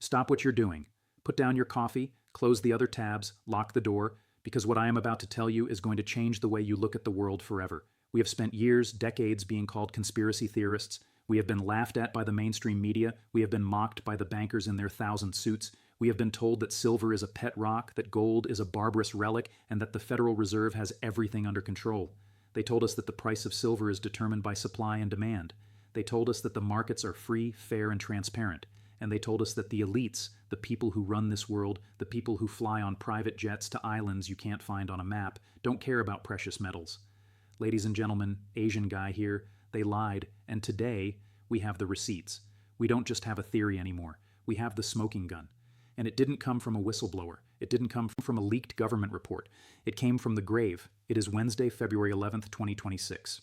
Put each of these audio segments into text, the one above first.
Stop what you're doing. Put down your coffee, close the other tabs, lock the door, because what I am about to tell you is going to change the way you look at the world forever. We have spent years, decades being called conspiracy theorists. We have been laughed at by the mainstream media. We have been mocked by the bankers in their thousand suits. We have been told that silver is a pet rock, that gold is a barbarous relic, and that the Federal Reserve has everything under control. They told us that the price of silver is determined by supply and demand. They told us that the markets are free, fair, and transparent. And they told us that the elites, the people who run this world, the people who fly on private jets to islands you can't find on a map, don't care about precious metals. Ladies and gentlemen, Asian guy here, they lied, and today we have the receipts. We don't just have a theory anymore. We have the smoking gun. And it didn't come from a whistleblower. It didn't come from a leaked government report. It came from the grave. It is Wednesday, February 11th, 2026.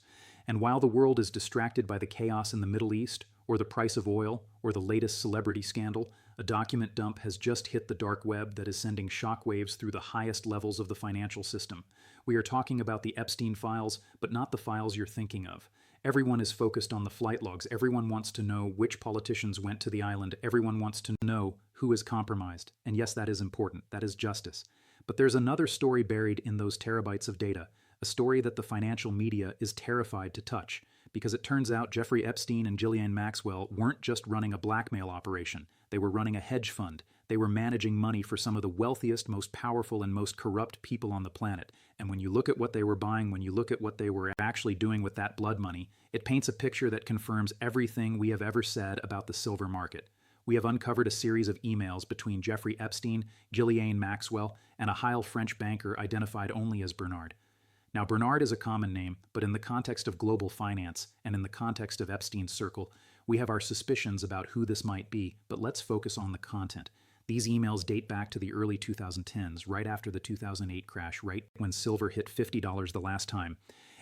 And while the world is distracted by the chaos in the Middle East, or the price of oil, or the latest celebrity scandal, a document dump has just hit the dark web that is sending shockwaves through the highest levels of the financial system. We are talking about the Epstein files, but not the files you're thinking of. Everyone is focused on the flight logs. Everyone wants to know which politicians went to the island. Everyone wants to know who is compromised. And yes, that is important. That is justice. But there's another story buried in those terabytes of data, a story that the financial media is terrified to touch, because it turns out Jeffrey Epstein and Ghislaine Maxwell weren't just running a blackmail operation. They were running a hedge fund. They were managing money for some of the wealthiest, most powerful, and most corrupt people on the planet. And when you look at what they were buying, when you look at what they were actually doing with that blood money, it paints a picture that confirms everything we have ever said about the silver market. We have uncovered a series of emails between Jeffrey Epstein, Ghislaine Maxwell, and a Heil French banker identified only as Bernard. Now, Bernard is a common name, but in the context of global finance and in the context of Epstein's circle, we have our suspicions about who this might be, but let's focus on the content. These emails date back to the early 2010s, right after the 2008 crash, right when silver hit $50 the last time.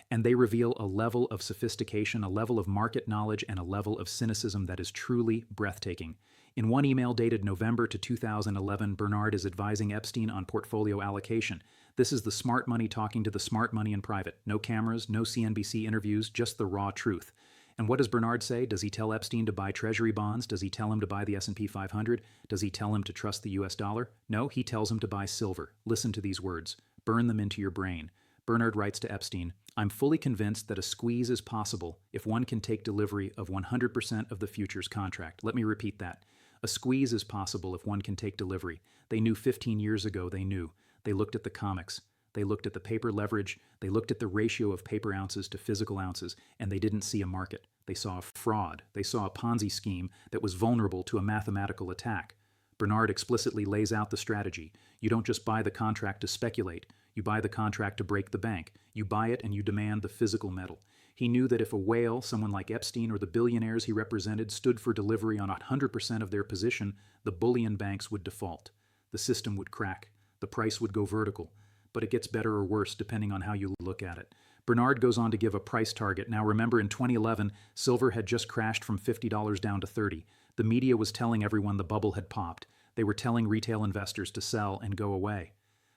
And they reveal a level of sophistication, a level of market knowledge, and a level of cynicism that is truly breathtaking. In one email dated November to 2011, Bernard is advising Epstein on portfolio allocation. This is the smart money talking to the smart money in private. No cameras, no CNBC interviews, just the raw truth. And what does Bernard say? Does he tell Epstein to buy treasury bonds? Does he tell him to buy the S&P 500? Does he tell him to trust the US dollar? No, he tells him to buy silver. Listen to these words. Burn them into your brain. Bernard writes to Epstein, "I'm fully convinced that a squeeze is possible if one can take delivery of 100% of the futures contract." Let me repeat that. A squeeze is possible if one can take delivery. They knew 15 years ago they knew. They looked at the comics. They looked at the paper leverage. They looked at the ratio of paper ounces to physical ounces, and they didn't see a market. They saw a fraud. They saw a Ponzi scheme that was vulnerable to a mathematical attack. Bernard explicitly lays out the strategy. You don't just buy the contract to speculate. You buy the contract to break the bank. You buy it and you demand the physical metal. He knew that if a whale, someone like Epstein or the billionaires he represented, stood for delivery on 100% of their position, the bullion banks would default. The system would crack. The price would go vertical. But it gets better or worse depending on how you look at it. Bernard goes on to give a price target. Now remember, in 2011, silver had just crashed from $50 down to $30. The media was telling everyone the bubble had popped. They were telling retail investors to sell and go away.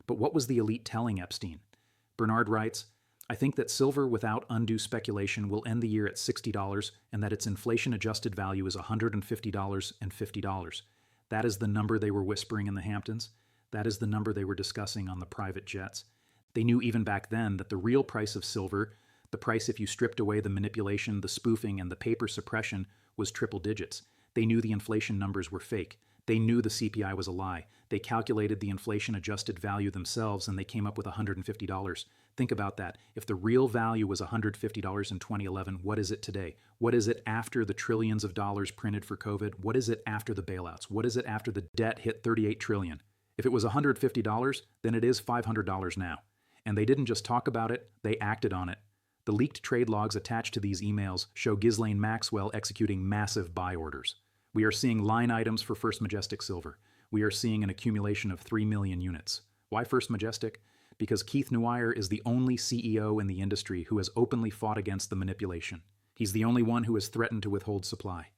But what was the elite telling Epstein? Bernard writes, "I think that silver without undue speculation will end the year at $60 and that its inflation-adjusted value is $150 and $50. That is the number they were whispering in the Hamptons. That is the number they were discussing on the private jets. They knew even back then that the real price of silver, the price if you stripped away the manipulation, the spoofing, and the paper suppression, was triple digits. They knew the inflation numbers were fake. They knew the CPI was a lie. They calculated the inflation-adjusted value themselves, and they came up with $150. Think about that. If the real value was $150 in 2011, what is it today? What is it after the trillions of dollars printed for COVID? What is it after the bailouts? What is it after the debt hit $38 trillion? If it was $150, then it is $500 now. And they didn't just talk about it, they acted on it. The leaked trade logs attached to these emails show Ghislaine Maxwell executing massive buy orders. We are seeing line items for First Majestic Silver. We are seeing an accumulation of 3 million units. Why First Majestic? Because Keith Neuweier is the only CEO in the industry who has openly fought against the manipulation. He's the only one who has threatened to withhold supply.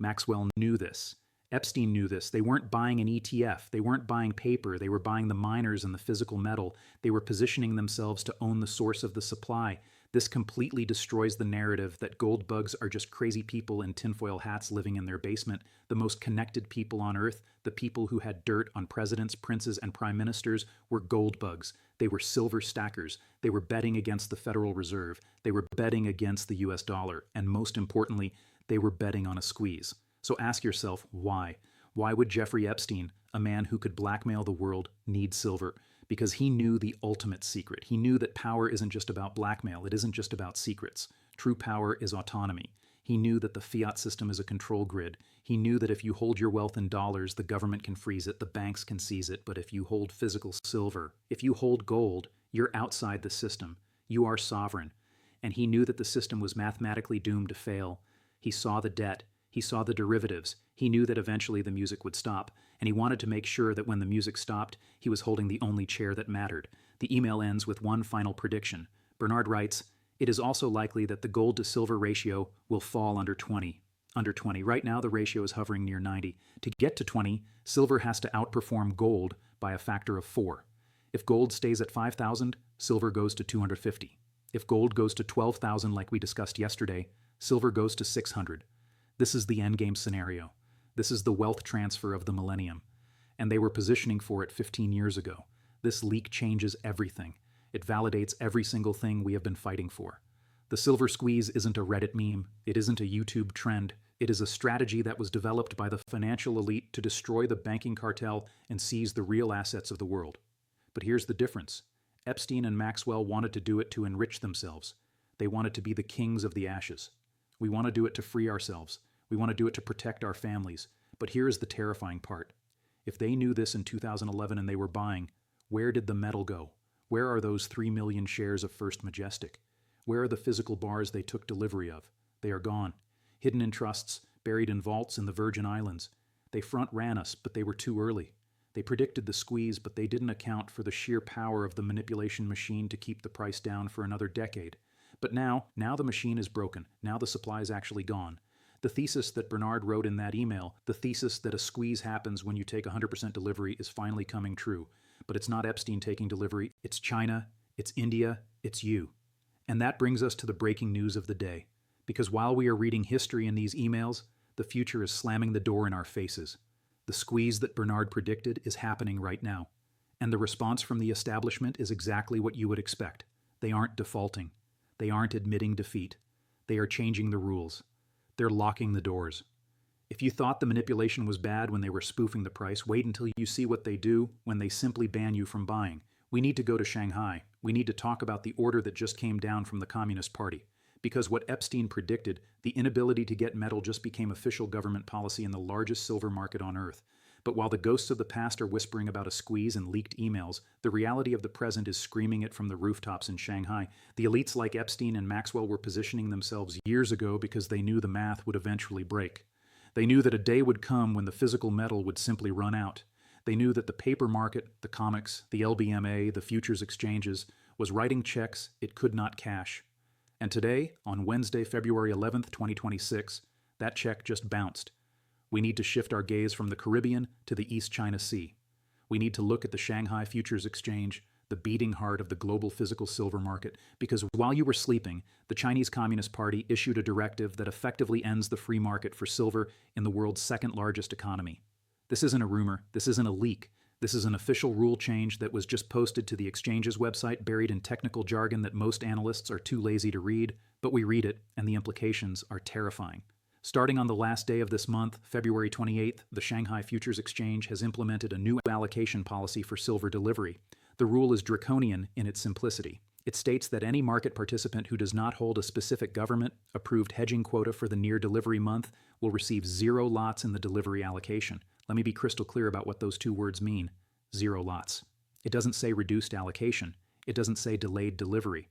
Maxwell knew this. Epstein knew this. They weren't buying an ETF. They weren't buying paper. They were buying the miners and the physical metal. They were positioning themselves to own the source of the supply. This completely destroys the narrative that gold bugs are just crazy people in tinfoil hats living in their basement. The most connected people on Earth, the people who had dirt on presidents, princes, and prime ministers, were gold bugs. They were silver stackers. They were betting against the Federal Reserve. They were betting against the US dollar. And most importantly, they were betting on a squeeze. So ask yourself, why? Why would Jeffrey Epstein, a man who could blackmail the world, need silver? Because he knew the ultimate secret. He knew that power isn't just about blackmail. It isn't just about secrets. True power is autonomy. He knew that the fiat system is a control grid. He knew that if you hold your wealth in dollars, the government can freeze it, the banks can seize it. But if you hold physical silver, if you hold gold, you're outside the system. You are sovereign. And he knew that the system was mathematically doomed to fail. He saw the debt. He saw the derivatives. He knew that eventually the music would stop, and he wanted to make sure that when the music stopped, he was holding the only chair that mattered. The email ends with one final prediction. Bernard writes, "It is also likely that the gold to silver ratio will fall under 20. Under 20. Right now, the ratio is hovering near 90. To get to 20, silver has to outperform gold by a factor of 4. If gold stays at 5,000, silver goes to 250. If gold goes to 12,000 like we discussed yesterday, silver goes to 600. This is the endgame scenario. This is the wealth transfer of the millennium. And they were positioning for it 15 years ago. This leak changes everything. It validates every single thing we have been fighting for. The silver squeeze isn't a Reddit meme. It isn't a YouTube trend. It is a strategy that was developed by the financial elite to destroy the banking cartel and seize the real assets of the world. But here's the difference. Epstein and Maxwell wanted to do it to enrich themselves. They wanted to be the kings of the ashes. We want to do it to free ourselves. We want to do it to protect our families. But here is the terrifying part. If they knew this in 2011 and they were buying, where did the metal go? Where are those 3 million shares of First Majestic? Where are the physical bars they took delivery of? They are gone. Hidden in trusts, buried in vaults in the Virgin Islands. They front-ran us, but they were too early. They predicted the squeeze, but they didn't account for the sheer power of the manipulation machine to keep the price down for another decade. But now the machine is broken. Now the supply is actually gone. The thesis that Bernard wrote in that email, the thesis that a squeeze happens when you take 100% delivery, is finally coming true. But it's not Epstein taking delivery, it's China, it's India, it's you. And that brings us to the breaking news of the day. Because while we are reading history in these emails, the future is slamming the door in our faces. The squeeze that Bernard predicted is happening right now. And the response from the establishment is exactly what you would expect. They aren't defaulting. They aren't admitting defeat. They are changing the rules. They're locking the doors. If you thought the manipulation was bad when they were spoofing the price, wait until you see what they do when they simply ban you from buying. We need to go to Shanghai. We need to talk about the order that just came down from the Communist Party. Because what Epstein predicted, the inability to get metal, just became official government policy in the largest silver market on Earth. But while the ghosts of the past are whispering about a squeeze and leaked emails, the reality of the present is screaming it from the rooftops in Shanghai. The elites like Epstein and Maxwell were positioning themselves years ago because they knew the math would eventually break. They knew that a day would come when the physical metal would simply run out. They knew that the paper market, the comics, the LBMA, the futures exchanges, was writing checks it could not cash. And today, on Wednesday, February 11th, 2026, that check just bounced. We need to shift our gaze from the Caribbean to the East China Sea. We need to look at the Shanghai Futures Exchange, the beating heart of the global physical silver market, because while you were sleeping, the Chinese Communist Party issued a directive that effectively ends the free market for silver in the world's second largest economy. This isn't a rumor. This isn't a leak. This is an official rule change that was just posted to the exchange's website, buried in technical jargon that most analysts are too lazy to read, but we read it, and the implications are terrifying. Starting on the last day of this month, February 28th, the Shanghai Futures Exchange has implemented a new allocation policy for silver delivery. The rule is draconian in its simplicity. It states that any market participant who does not hold a specific government-approved hedging quota for the near delivery month will receive 0 lots in the delivery allocation. Let me be crystal clear about what those two words mean. 0 lots. It doesn't say reduced allocation. It doesn't say delayed delivery.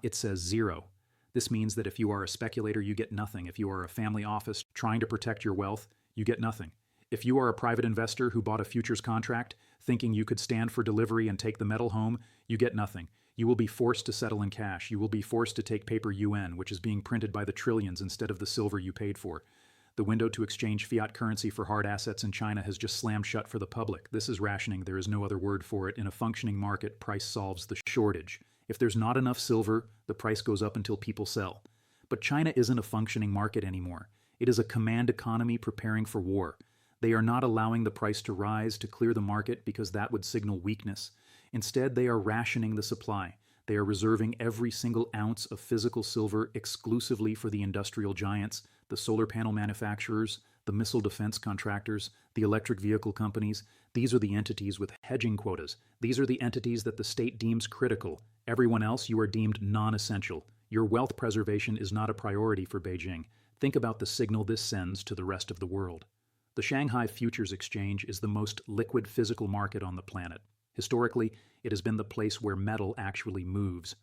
It says 0. This means that if you are a speculator, you get nothing. If you are a family office trying to protect your wealth, you get nothing. If you are a private investor who bought a futures contract thinking you could stand for delivery and take the metal home, you get nothing. You will be forced to settle in cash. You will be forced to take paper yuan, which is being printed by the trillions instead of the silver you paid for. The window to exchange fiat currency for hard assets in China has just slammed shut for the public. This is rationing. There is no other word for it. In a functioning market, price solves the shortage. If there's not enough silver, the price goes up until people sell. But China isn't a functioning market anymore. It is a command economy preparing for war. They are not allowing the price to rise to clear the market because that would signal weakness. Instead, they are rationing the supply. They are reserving every single ounce of physical silver exclusively for the industrial giants, the solar panel manufacturers, the missile defense contractors, the electric vehicle companies. These are the entities with hedging quotas. These are the entities that the state deems critical. Everyone else, you are deemed non-essential. Your wealth preservation is not a priority for Beijing. Think about the signal this sends to the rest of the world. The Shanghai Futures Exchange is the most liquid physical market on the planet. Historically, it has been the place where metal actually moves.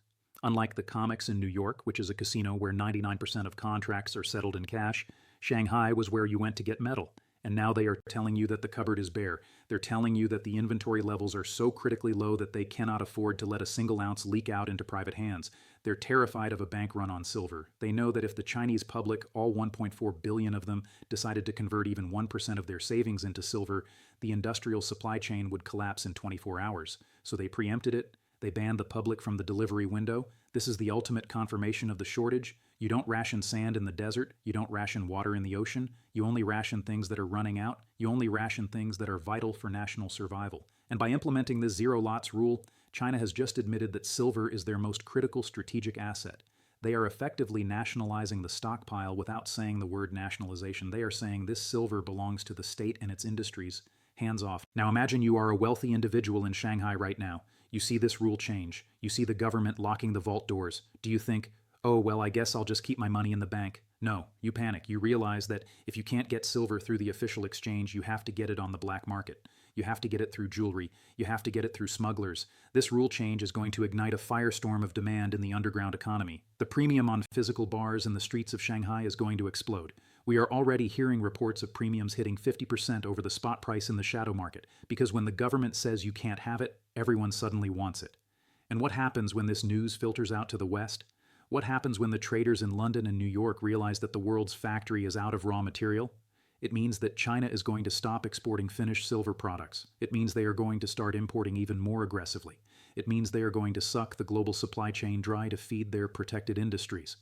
Unlike the COMEX in New York, which is a casino where 99% of contracts are settled in cash, Shanghai was where you went to get metal. And now they are telling you that the cupboard is bare. They're telling you that the inventory levels are so critically low that they cannot afford to let a single ounce leak out into private hands. They're terrified of a bank run on silver. They know that if the Chinese public, all 1.4 billion of them, decided to convert even 1% of their savings into silver, the industrial supply chain would collapse in 24 hours. So they preempted it. They banned the public from the delivery window. This is the ultimate confirmation of the shortage. You don't ration sand in the desert. You don't ration water in the ocean. You only ration things that are running out. You only ration things that are vital for national survival. And by implementing this zero lots rule, China has just admitted that silver is their most critical strategic asset. They are effectively nationalizing the stockpile without saying the word nationalization. They are saying this silver belongs to the state and its industries. Hands off. Now imagine you are a wealthy individual in Shanghai right now. You see this rule change. You see the government locking the vault doors. Do you think, oh, well, I guess I'll just keep my money in the bank? No, you panic. You realize that if you can't get silver through the official exchange, you have to get it on the black market. You have to get it through jewelry. You have to get it through smugglers. This rule change is going to ignite a firestorm of demand in the underground economy. The premium on physical bars in the streets of Shanghai is going to explode. We are already hearing reports of premiums hitting 50% over the spot price in the shadow market, because when the government says you can't have it, everyone suddenly wants it. And what happens when this news filters out to the West? What happens when the traders in London and New York realize that the world's factory is out of raw material? It means that China is going to stop exporting finished silver products. It means they are going to start importing even more aggressively. It means they are going to suck the global supply chain dry to feed their protected industries.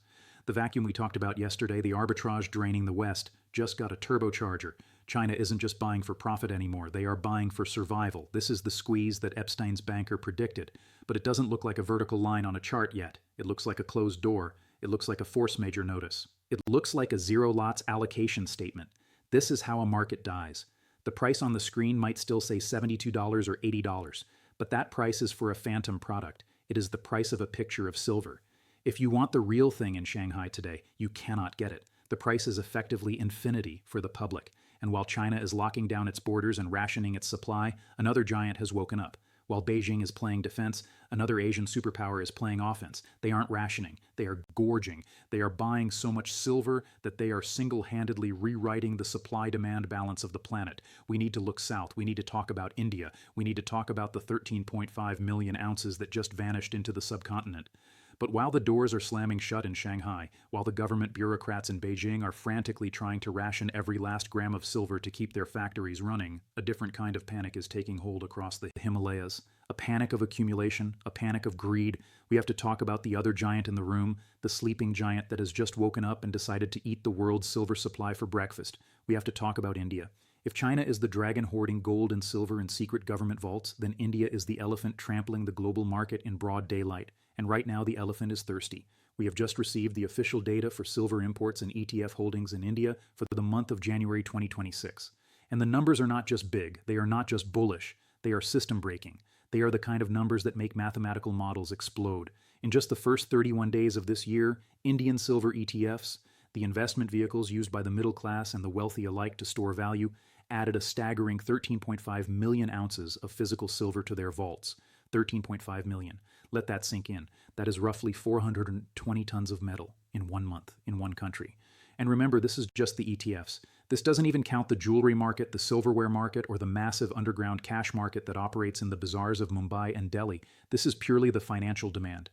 The vacuum we talked about yesterday, the arbitrage draining the West, just got a turbocharger. China isn't just buying for profit anymore. They are buying for survival. This is the squeeze that Epstein's banker predicted. But it doesn't look like a vertical line on a chart yet. It looks like a closed door. It looks like a force majeure notice. It looks like a zero lots allocation statement. This is how a market dies. The price on the screen might still say $72 or $80, but that price is for a phantom product. It is the price of a picture of silver. If you want the real thing in Shanghai today, you cannot get it. The price is effectively infinity for the public. And while China is locking down its borders and rationing its supply, another giant has woken up. While Beijing is playing defense, another Asian superpower is playing offense. They aren't rationing. They are gorging. They are buying so much silver that they are single-handedly rewriting the supply-demand balance of the planet. We need to look south. We need to talk about India. We need to talk about the 13.5 million ounces that just vanished into the subcontinent. But while the doors are slamming shut in Shanghai, while the government bureaucrats in Beijing are frantically trying to ration every last gram of silver to keep their factories running, a different kind of panic is taking hold across the Himalayas. A panic of accumulation, a panic of greed. We have to talk about the other giant in the room, the sleeping giant that has just woken up and decided to eat the world's silver supply for breakfast. We have to talk about India. If China is the dragon hoarding gold and silver in secret government vaults, then India is the elephant trampling the global market in broad daylight. And right now the elephant is thirsty. We have just received the official data for silver imports and ETF holdings in India for the month of January 2026. And the numbers are not just big, they are not just bullish, they are system breaking. They are the kind of numbers that make mathematical models explode. In just the first 31 days of this year, Indian silver ETFs, the investment vehicles used by the middle class and the wealthy alike to store value, added a staggering 13.5 million ounces of physical silver to their vaults. 13.5 million. Let that sink in. That is roughly 420 tons of metal in 1 month, in one country. And remember, this is just the ETFs. This doesn't even count the jewelry market, the silverware market, or the massive underground cash market that operates in the bazaars of Mumbai and Delhi. This is purely the financial demand.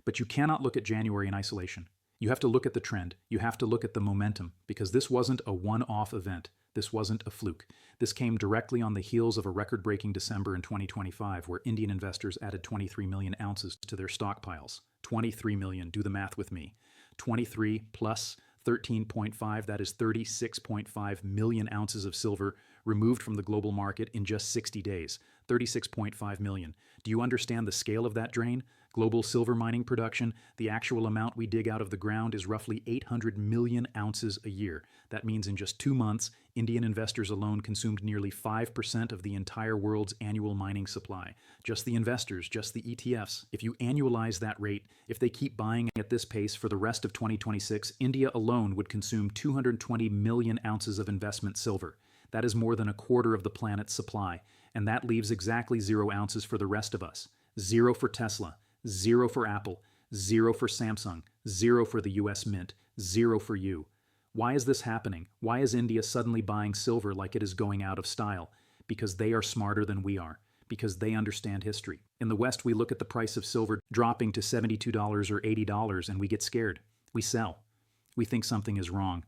But you cannot look at January in isolation. You have to look at the trend. You have to look at the momentum, because this wasn't a one-off event. This wasn't a fluke. This came directly on the heels of a record-breaking December in 2025, where Indian investors added 23 million ounces to their stockpiles. 23 million, do the math with me. 23 plus 13.5, that is 36.5 million ounces of silver removed from the global market in just 60 days. 36.5 million. Do you understand the scale of that drain? Global silver mining production, the actual amount we dig out of the ground is roughly 800 million ounces a year. That means in just 2 months, Indian investors alone consumed nearly 5% of the entire world's annual mining supply. Just the investors, just the ETFs. If you annualize that rate, if they keep buying at this pace for the rest of 2026, India alone would consume 220 million ounces of investment silver. That is more than a quarter of the planet's supply, and that leaves exactly 0 ounces for the rest of us. 0 for Tesla, 0 for Apple, 0 for Samsung, 0 for the US Mint, 0 for you. Why is this happening? Why is India suddenly buying silver like it is going out of style? Because they are smarter than we are. Because they understand history. In the West, we look at the price of silver dropping to $72 or $80 and we get scared. We sell. We think something is wrong.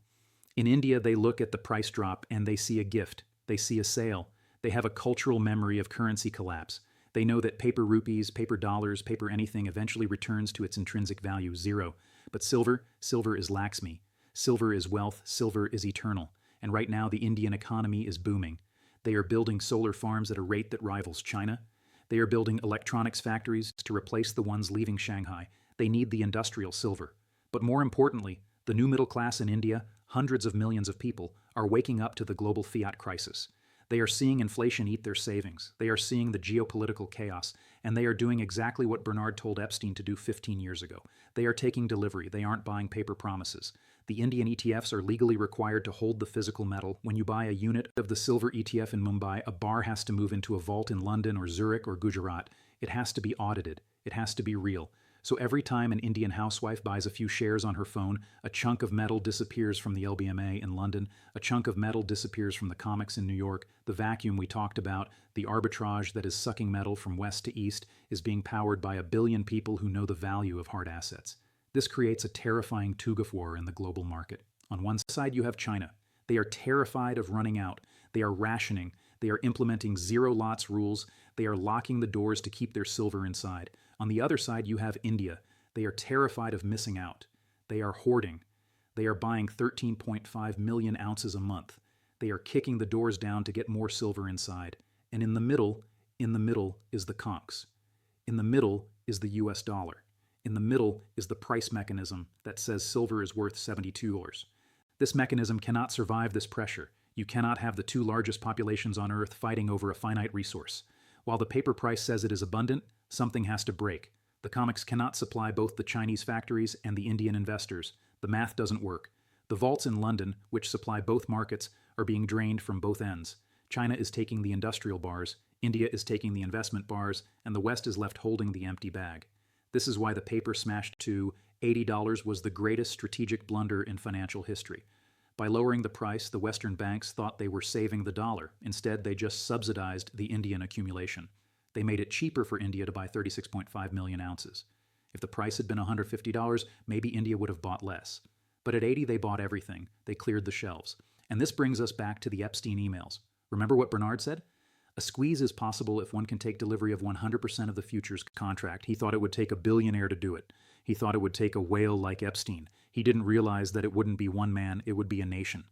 In India, they look at the price drop and they see a gift. They see a sale. They have a cultural memory of currency collapse. They know that paper rupees, paper dollars, paper anything eventually returns to its intrinsic value, 0. But silver is Lakshmi. Silver is wealth, silver is eternal. And right now the Indian economy is booming. They are building solar farms at a rate that rivals China. They are building electronics factories to replace the ones leaving Shanghai. They need the industrial silver. But more importantly, the new middle class in India, hundreds of millions of people, are waking up to the global fiat crisis. They are seeing inflation eat their savings. They are seeing the geopolitical chaos, and they are doing exactly what Bernard told Epstein to do 15 years ago. They are taking delivery. They aren't buying paper promises. The Indian ETFs are legally required to hold the physical metal. When you buy a unit of the silver ETF in Mumbai, a bar has to move into a vault in London or Zurich or Gujarat. It has to be audited. It has to be real. So every time an Indian housewife buys a few shares on her phone, a chunk of metal disappears from the LBMA in London, a chunk of metal disappears from the COMEX in New York, the vacuum we talked about, the arbitrage that is sucking metal from west to east, is being powered by 1 billion people who know the value of hard assets. This creates a terrifying tug of war in the global market. On one side, you have China. They are terrified of running out. They are rationing. They are implementing 0 lots rules. They are locking the doors to keep their silver inside. On the other side, you have India. They are terrified of missing out. They are hoarding. They are buying 13.5 million ounces a month. They are kicking the doors down to get more silver inside. And in the middle is the conch. In the middle is the US dollar. In the middle is the price mechanism that says silver is worth $72. This mechanism cannot survive this pressure. You cannot have the 2 largest populations on Earth fighting over a finite resource. While the paper price says it is abundant, something has to break. The COMEX cannot supply both the Chinese factories and the Indian investors. The math doesn't work. The vaults in London, which supply both markets, are being drained from both ends. China is taking the industrial bars, India is taking the investment bars, and the West is left holding the empty bag. This is why the paper smashed to $80 was the greatest strategic blunder in financial history. By lowering the price, the Western banks thought they were saving the dollar. Instead, they just subsidized the Indian accumulation. They made it cheaper for India to buy 36.5 million ounces. If the price had been $150, maybe India would have bought less. But at 80, they bought everything. They cleared the shelves. And this brings us back to the Epstein emails. Remember what Bernard said? A squeeze is possible if one can take delivery of 100% of the futures contract. He thought it would take a billionaire to do it. He thought it would take a whale like Epstein. He didn't realize that it wouldn't be one man, it would be a nation.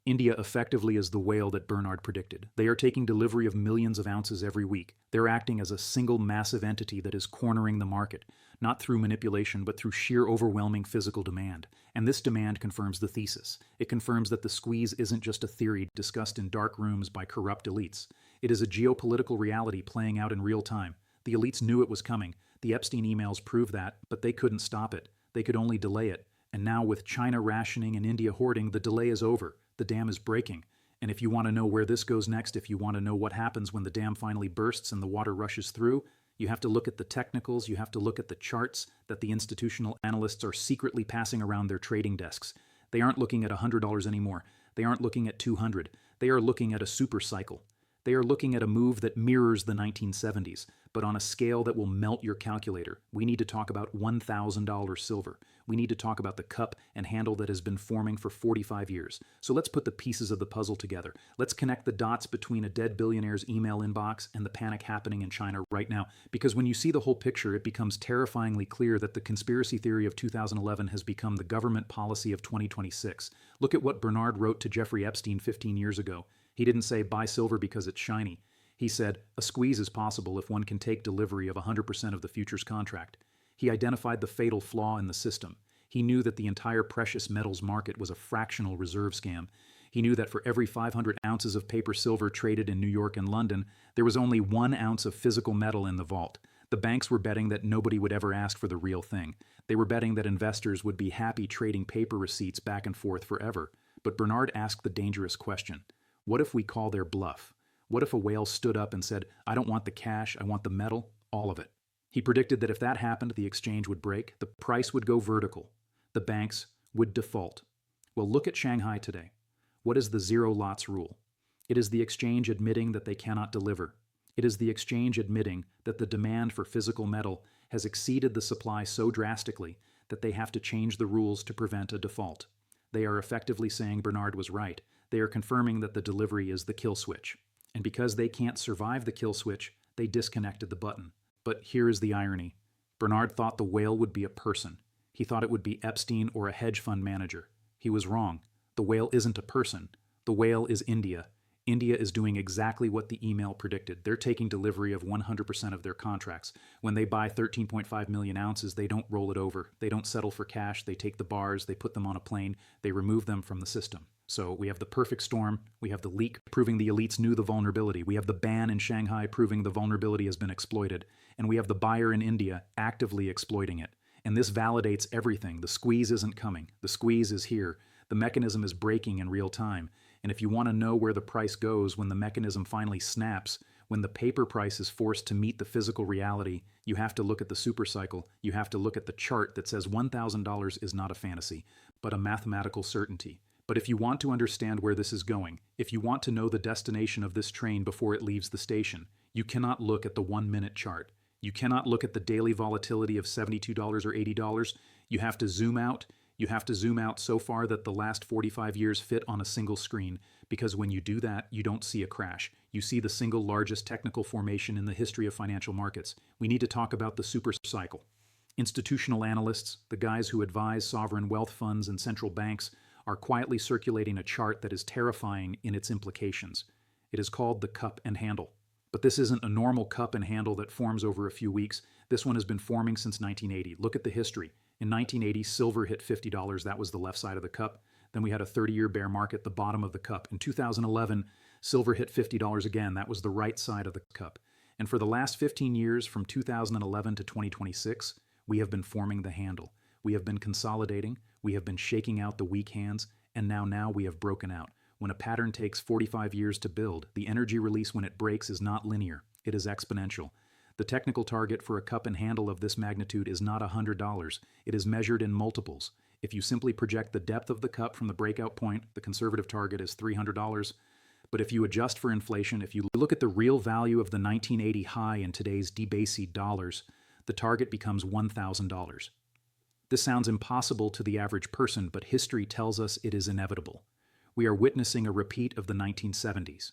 India effectively is the whale that Bernard predicted. They are taking delivery of millions of ounces every week. They're acting as a single massive entity that is cornering the market, not through manipulation, but through sheer overwhelming physical demand. And this demand confirms the thesis. It confirms that the squeeze isn't just a theory discussed in dark rooms by corrupt elites. It is a geopolitical reality playing out in real time. The elites knew it was coming. The Epstein emails prove that, but they couldn't stop it. They could only delay it. And now with China rationing and India hoarding, the delay is over. The dam is breaking. And if you want to know where this goes next, if you want to know what happens when the dam finally bursts and the water rushes through, you have to look at the technicals, you have to look at the charts that the institutional analysts are secretly passing around their trading desks. They aren't looking at $100 anymore. They aren't looking at 200. They are looking at a super cycle. They are looking at a move that mirrors the 1970s, but on a scale that will melt your calculator. We need to talk about $1,000 silver. We need to talk about the cup and handle that has been forming for 45 years. So let's put the pieces of the puzzle together. Let's connect the dots between a dead billionaire's email inbox and the panic happening in China right now. Because when you see the whole picture, it becomes terrifyingly clear that the conspiracy theory of 2011 has become the government policy of 2026. Look at what Bernard wrote to Jeffrey Epstein 15 years ago. He didn't say, buy silver because it's shiny. He said, a squeeze is possible if one can take delivery of 100% of the futures contract. He identified the fatal flaw in the system. He knew that the entire precious metals market was a fractional reserve scam. He knew that for every 500 ounces of paper silver traded in New York and London, there was only 1 ounce of physical metal in the vault. The banks were betting that nobody would ever ask for the real thing. They were betting that investors would be happy trading paper receipts back and forth forever. But Bernard asked the dangerous question. What if we call their bluff? What if a whale stood up and said, I don't want the cash, I want the metal, all of it? He predicted that if that happened, the exchange would break, the price would go vertical, the banks would default. Well, look at Shanghai today. What is the zero lots rule? It is the exchange admitting that they cannot deliver. It is the exchange admitting that the demand for physical metal has exceeded the supply so drastically that they have to change the rules to prevent a default. They are effectively saying Bernard was right. They are confirming that the delivery is the kill switch. And because they can't survive the kill switch, they disconnected the button. But here is the irony. Bernard thought the whale would be a person. He thought it would be Epstein or a hedge fund manager. He was wrong. The whale isn't a person. The whale is India. India is doing exactly what the email predicted. They're taking delivery of 100% of their contracts. When they buy 13.5 million ounces, they don't roll it over. They don't settle for cash. They take the bars, they put them on a plane, they remove them from the system. So we have the perfect storm, we have the leak proving the elites knew the vulnerability, we have the ban in Shanghai proving the vulnerability has been exploited, and we have the buyer in India actively exploiting it. And this validates everything. The squeeze isn't coming. The squeeze is here. The mechanism is breaking in real time. And if you want to know where the price goes when the mechanism finally snaps, when the paper price is forced to meet the physical reality, you have to look at the supercycle. You have to look at the chart that says $1,000 is not a fantasy, but a mathematical certainty. But if you want to understand where this is going, if you want to know the destination of this train before it leaves the station, you cannot look at the 1-minute chart. You cannot look at the daily volatility of $72 or $80. You have to zoom out. You have to zoom out so far that the last 45 years fit on a single screen, because when you do that, you don't see a crash. You see the single largest technical formation in the history of financial markets. We need to talk about the super cycle. Institutional analysts, the guys who advise sovereign wealth funds and central banks, are quietly circulating a chart that is terrifying in its implications. It is called the cup and handle. But this isn't a normal cup and handle that forms over a few weeks. This one has been forming since 1980. Look at the history. In 1980, silver hit $50. That was the left side of the cup. Then we had a 30-year bear market, the bottom of the cup. In 2011, silver hit $50 again. That was the right side of the cup. And for the last 15 years, from 2011 to 2026, we have been forming the handle. We have been consolidating. We have been shaking out the weak hands. And now we have broken out. When a pattern takes 45 years to build, the energy release when it breaks is not linear. It is exponential. The technical target for a cup and handle of this magnitude is not $100. It is measured in multiples. If you simply project the depth of the cup from the breakout point, the conservative target is $300. But if you adjust for inflation, if you look at the real value of the 1980 high in today's debased dollars, the target becomes $1,000. This sounds impossible to the average person, but history tells us it is inevitable. We are witnessing a repeat of the 1970s.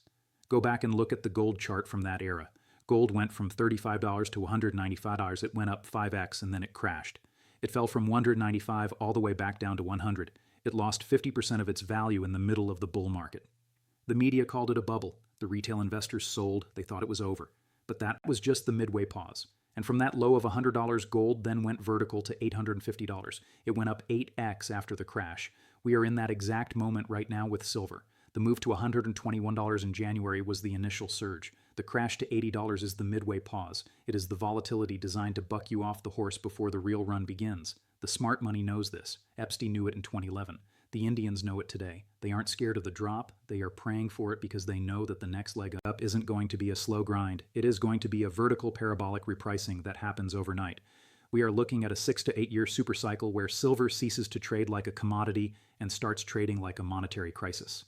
Go back and look at the gold chart from that era. Gold went from $35 to $195. It went up 5x and then it crashed. It fell from $195 all the way back down to $100. It lost 50% of its value in the middle of the bull market. The media called it a bubble. The retail investors sold. They thought it was over. But that was just the midway pause. And from that low of $100, gold then went vertical to $850. It went up 8x after the crash. We are in that exact moment right now with silver. The move to $121 in January was the initial surge. The crash to $80 is the midway pause. It is the volatility designed to buck you off the horse before the real run begins. The smart money knows this. Epstein knew it in 2011. The Indians know it today. They aren't scared of the drop. They are praying for it because they know that the next leg up isn't going to be a slow grind. It is going to be a vertical parabolic repricing that happens overnight. We are looking at a 6 to 8 year supercycle where silver ceases to trade like a commodity and starts trading like a monetary crisis.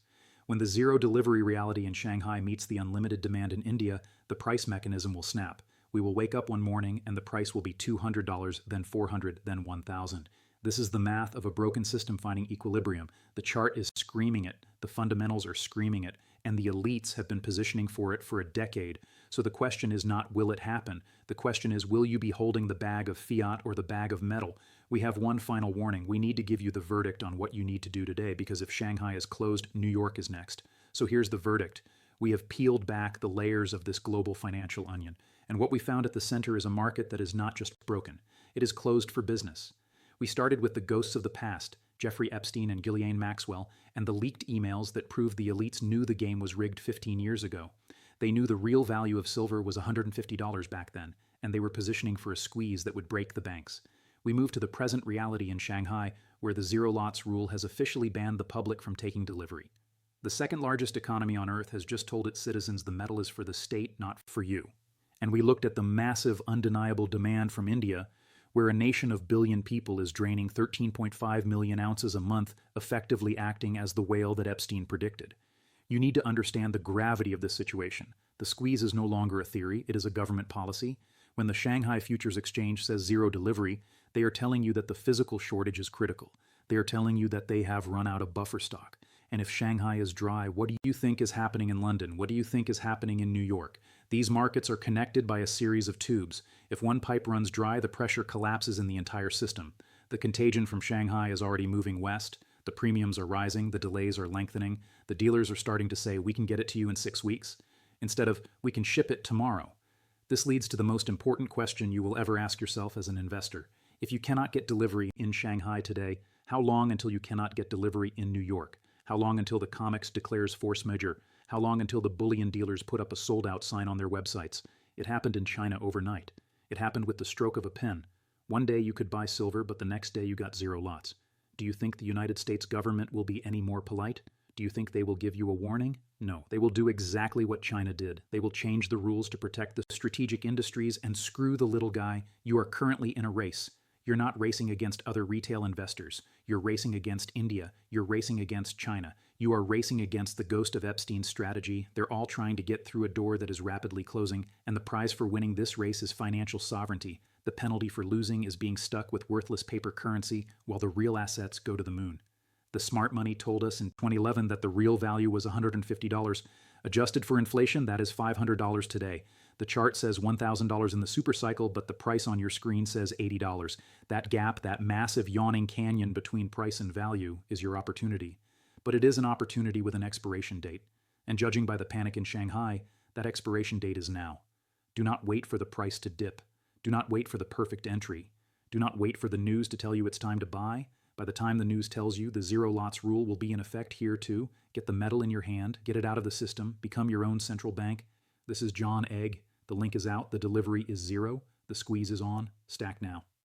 When the zero delivery reality in Shanghai meets the unlimited demand in India, the price mechanism will snap. We will wake up one morning and the price will be $200, then $400, then $1,000. This is the math of a broken system finding equilibrium. The chart is screaming it, the fundamentals are screaming it, and the elites have been positioning for it for a decade. So the question is not will it happen? The question is will you be holding the bag of fiat or the bag of metal? We have one final warning. We need to give you the verdict on what you need to do today, because if Shanghai is closed, New York is next. So here's the verdict. We have peeled back the layers of this global financial onion, and what we found at the center is a market that is not just broken. It is closed for business. We started with the ghosts of the past, Jeffrey Epstein and Ghislaine Maxwell, and the leaked emails that proved the elites knew the game was rigged 15 years ago. They knew the real value of silver was $150 back then, and they were positioning for a squeeze that would break the banks. We moved to the present reality in Shanghai, where the zero lots rule has officially banned the public from taking delivery. The second largest economy on earth has just told its citizens the metal is for the state, not for you. And we looked at the massive, undeniable demand from India, where a nation of billion people is draining 13.5 million ounces a month, effectively acting as the whale that Epstein predicted. You need to understand the gravity of this situation. The squeeze is no longer a theory, it is a government policy. When the Shanghai Futures Exchange says zero delivery, they are telling you that the physical shortage is critical. They are telling you that they have run out of buffer stock. And if Shanghai is dry, what do you think is happening in London? What do you think is happening in New York? These markets are connected by a series of tubes. If one pipe runs dry, the pressure collapses in the entire system. The contagion from Shanghai is already moving west. The premiums are rising, the delays are lengthening. The dealers are starting to say, we can get it to you in 6 weeks, instead of, we can ship it tomorrow. This leads to the most important question you will ever ask yourself as an investor. If you cannot get delivery in Shanghai today, how long until you cannot get delivery in New York? How long until the COMEX declares force majeure? How long until the bullion dealers put up a sold-out sign on their websites? It happened in China overnight. It happened with the stroke of a pen. One day you could buy silver, but the next day you got zero lots. Do you think the United States government will be any more polite? Do you think they will give you a warning? No, they will do exactly what China did. They will change the rules to protect the strategic industries and screw the little guy. You are currently in a race. You're not racing against other retail investors. You're racing against India. You're racing against China. You are racing against the ghost of Epstein's strategy. They're all trying to get through a door that is rapidly closing, and the prize for winning this race is financial sovereignty. The penalty for losing is being stuck with worthless paper currency while the real assets go to the moon. The smart money told us in 2011 that the real value was $150. Adjusted for inflation, that is $500 today. The chart says $1,000 in the supercycle, but the price on your screen says $80. That gap, that massive yawning canyon between price and value, is your opportunity. But it is an opportunity with an expiration date. And judging by the panic in Shanghai, that expiration date is now. Do not wait for the price to dip. Do not wait for the perfect entry. Do not wait for the news to tell you it's time to buy. By the time the news tells you the zero lots rule will be in effect here too, get the metal in your hand, get it out of the system, become your own central bank. This is John Egg. The link is out. The delivery is zero. The squeeze is on. Stack now.